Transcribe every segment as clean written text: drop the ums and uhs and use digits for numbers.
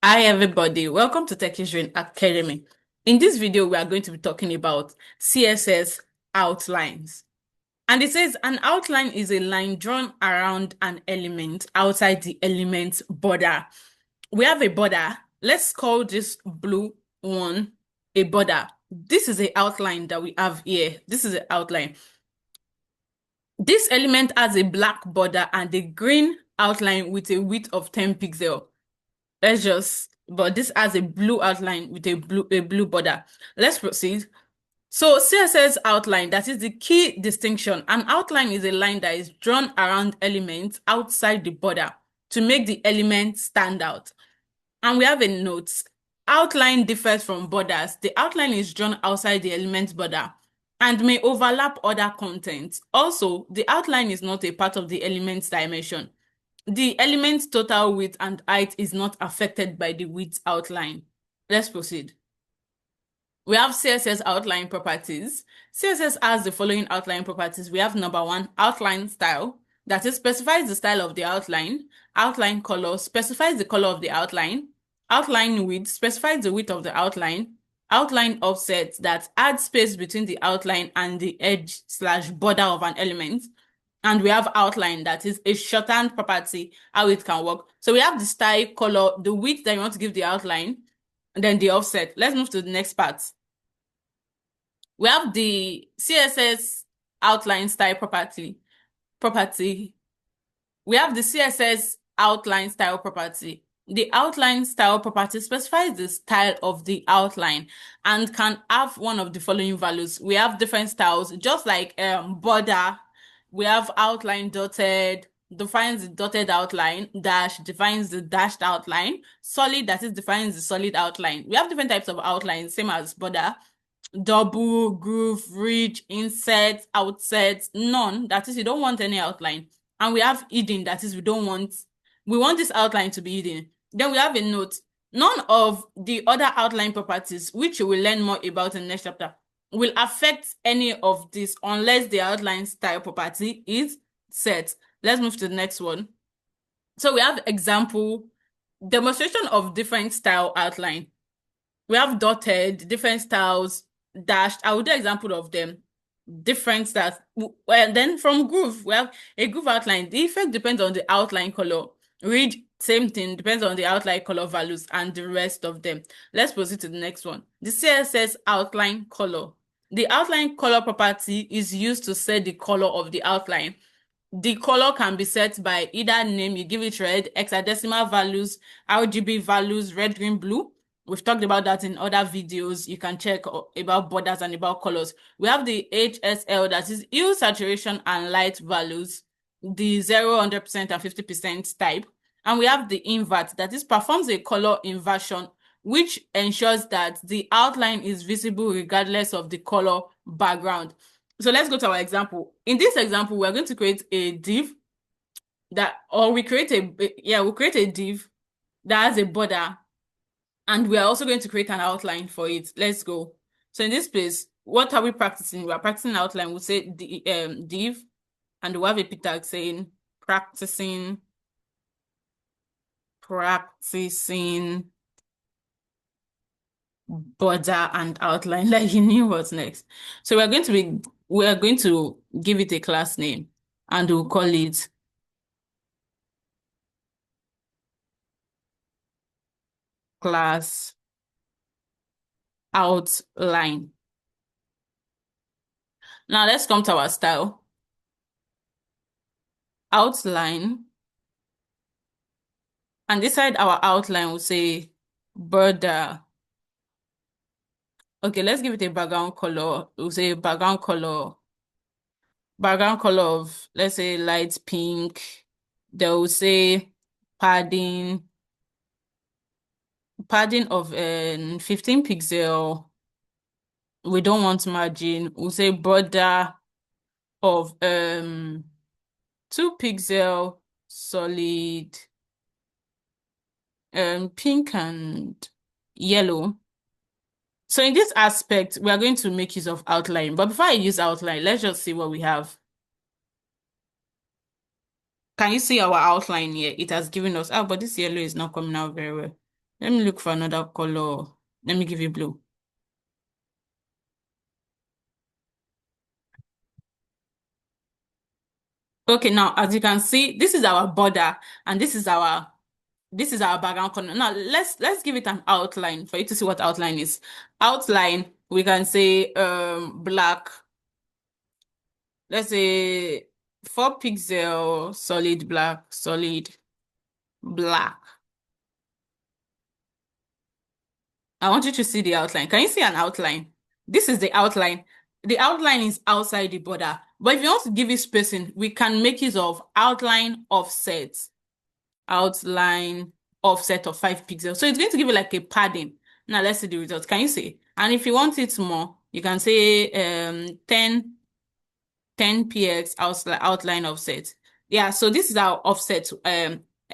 Hi everybody, welcome to Tech Engineering Academy. In this video, we are going to be talking about CSS outlines. And it says an outline is a line drawn around an element outside the element's border. We have a border. Let's call this blue one a border. This is the outline that we have here. This is the outline. This element has a black border and a green outline with a width of 10 pixels. But this has a blue outline with a blue border. Let's proceed. So CSS outline, that is the key distinction. An outline is a line that is drawn around elements outside the border to make the element stand out. And we have a note. Outline differs from borders. The outline is drawn outside the element border and may overlap other content. Also, the outline is not a part of the element's dimension. The element's total width and height is not affected by the width outline. Let's proceed. We have CSS outline properties. CSS has the following outline properties. We have number one, outline style. That is, specifies the style of the outline. Outline color specifies the color of the outline. Outline width specifies the width of the outline. Outline offset that adds space between the outline and the edge/border of an element. And we have outline, that is a shorthand property, how it can work. So we have the style, color, the width that you want to give the outline, and then the offset. Let's move to the next part. We have the CSS outline style property. We have the CSS outline style property. The outline style property specifies the style of the outline and can have one of the following values. We have different styles, just like border. We have outline dotted, defines the dotted outline, dash defines the dashed outline, solid, that is defines the solid outline. We have different types of outlines, same as border, double, groove, ridge, insert, outset, none, that is you don't want any outline. And we have hidden, that is we want this outline to be hidden. Then we have a note. None of the other outline properties, which you will learn more about in the next chapter, will affect any of this unless the outline style property is set. Let's move to the next one. So we have example demonstration of different style outline. We have dotted, different styles, dashed. I will do example of them. Different styles. Well, then from groove, we have a groove outline. The effect depends on the outline color. Ridge, same thing, depends on the outline color values and the rest of them. Let's proceed to the next one. The CSS outline color. The outline color property is used to set the color of the outline. The color can be set by either name, you give it red, hexadecimal values, RGB values, red, green, blue. We've talked about that in other videos. You can check about borders and about colors. We have the HSL, that is hue, saturation, and light values, the 0, 100%, and 50% type. And we have the invert, that is performs a color inversion, which ensures that the outline is visible regardless of the color background. So let's go to our example. In this example, we're going to create a div we create a div that has a border, and we are also going to create an outline for it. Let's go. So in this place, what are we practicing? We are practicing outline. We'll say div, and we'll have a p tag saying practicing border and outline, like you knew what's next. So we are going to give it a class name, and we'll call it class outline. Now let's come to our style. Outline, and inside our outline we'll say border. Okay, let's give it a background color. We'll say background color of, let's say, light pink. They will say padding of 15 pixel. We don't want margin. We'll say border of 2 pixel, solid, pink and yellow. So in this aspect, we are going to make use of outline. But before I use outline, let's just see what we have. Can you see our outline here? It has given us, but this yellow is not coming out very well. Let me look for another color. Let me give you blue. Okay, now as you can see, this is our border and this is our background color. Now let's give it an outline for you to see what outline is. Outline, we can say black. Let's say 4 pixel solid black, solid black. I want you to see the outline. Can you see an outline? This is the outline. The outline is outside the border. But if you want to give it spacing, we can make use of outline offset. Outline offset of 5 pixels. So it's going to give you like a padding. Now let's see the results. Can you see? And if you want it more, you can say 10 px outline offset. Yeah, so this is how offset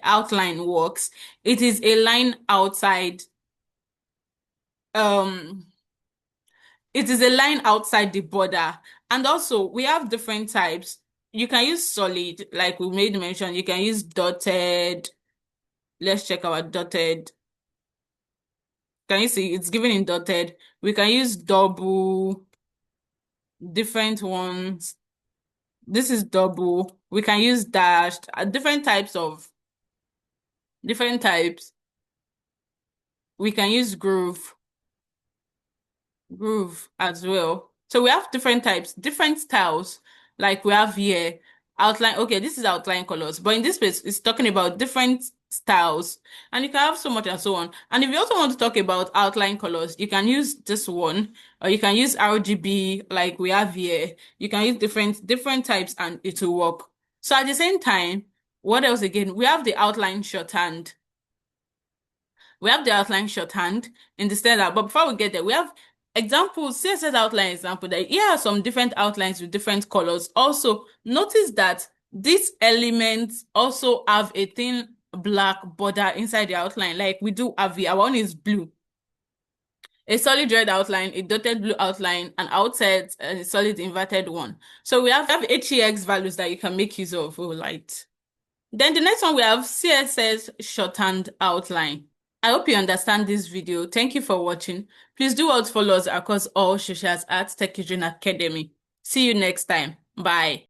outline works. It is a line outside um it is a line outside the border. And also we have different types. You can use solid, like we made mention. You can use dotted. Let's check our dotted. Can you see it's given in dotted? We can use double, different ones. This is double. We can use dashed, different types. We can use groove as well. So we have different types, different styles. Like we have here outline. Okay, this is outline colors, but in this space, it's talking about different styles, and you can have so much and so on. And if you also want to talk about outline colors, you can use this one, or you can use RGB like we have here. You can use different types, and it will work. So at the same time, what else again? We have the outline shorthand. We have the outline shorthand in the standard, but before we get there, we have examples, CSS outline example that here are some different outlines with different colors. Also, notice that these elements also have a thin black border inside the outline, like we do have here. Our one is blue. A solid red outline, a dotted blue outline, and outside a solid inverted one. So we have HEX values that you can make use of. Oh, light. Then the next one we have CSS shorthand outline. I hope you understand this video. Thank you for watching. Please do also follow us across all socials at Tech Academy. See you next time. Bye.